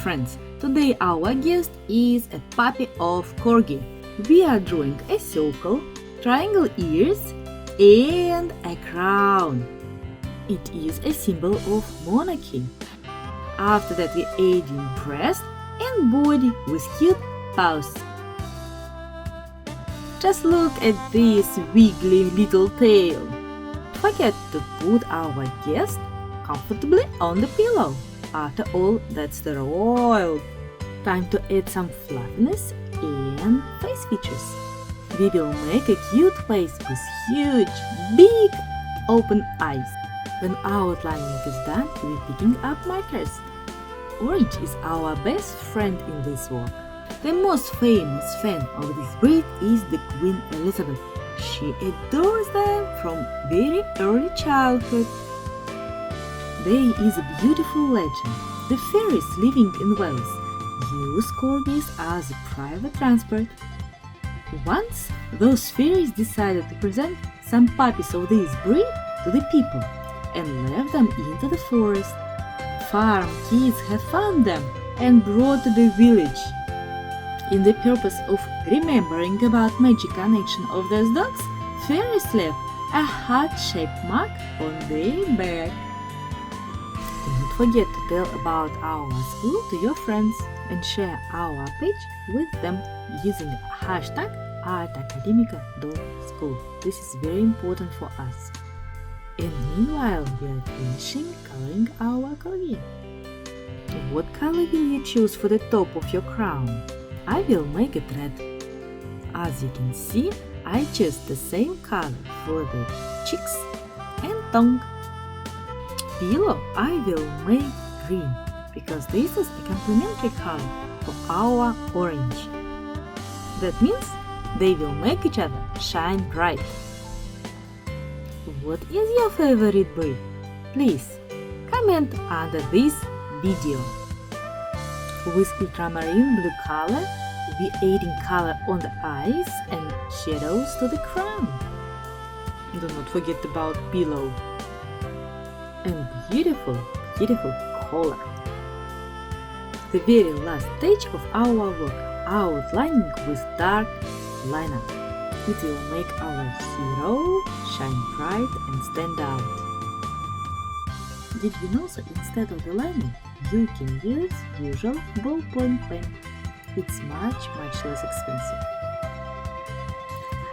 friends! Today our guest is a puppy of Corgi. We are drawing a circle, triangle ears, and a crown. It is a symbol of monarchy. After that we add in breast and body with cute paws. Just look at this wiggly little tail. Don't forget to put our guest comfortably on the pillow. After all, that's the royal. Time to add some fluffiness and face features. We will make a cute face with huge, big, open eyes. When our outlining is done, we're picking up markers. Orange is our best friend in this work. The most famous fan of this breed is the Queen Elizabeth. She adores them from very early childhood. There is a beautiful legend. The fairies living in Wales use corgis as a private transport. Once, those fairies decided to present some puppies of this breed to the people and left them into the forest. Farm kids have found them and brought to the village. In the purpose of remembering about magic connection of those dogs, fairies left a heart-shaped mark on their back. Do not forget to tell about our school to your friends and share our page with them using hashtag artacademica.school. This is very important for us. And meanwhile, we are finishing coloring our corgi. What color will you choose for the top of your crown? I will make it red. As you can see, I chose the same color for the cheeks and tongue. Below, I will make green because this is a complementary color for our orange. That means they will make each other shine bright. What is your favorite breed? Please comment under this video. With ultramarine blue color, we adding color on the eyes and shadows to the crown. Do not forget about pillow. And beautiful, beautiful color. The very last stage of our work, outlining with dark liner. It will make our hero shine bright and stand out. Did you know that instead of the liner, you can use usual ballpoint pen? It's much less expensive.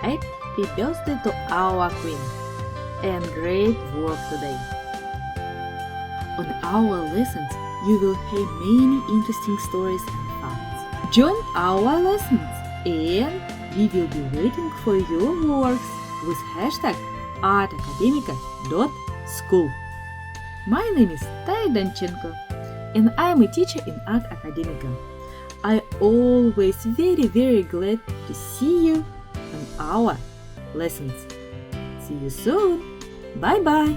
Happy birthday to our queen and great work today. On our lessons, you will have many interesting stories and facts. Join our lessons and we will be waiting for your works with hashtag artacademica.school. My name is Danchenko and I am a teacher in Art Academica. I always very glad to see you on our lessons. See you soon. Bye bye.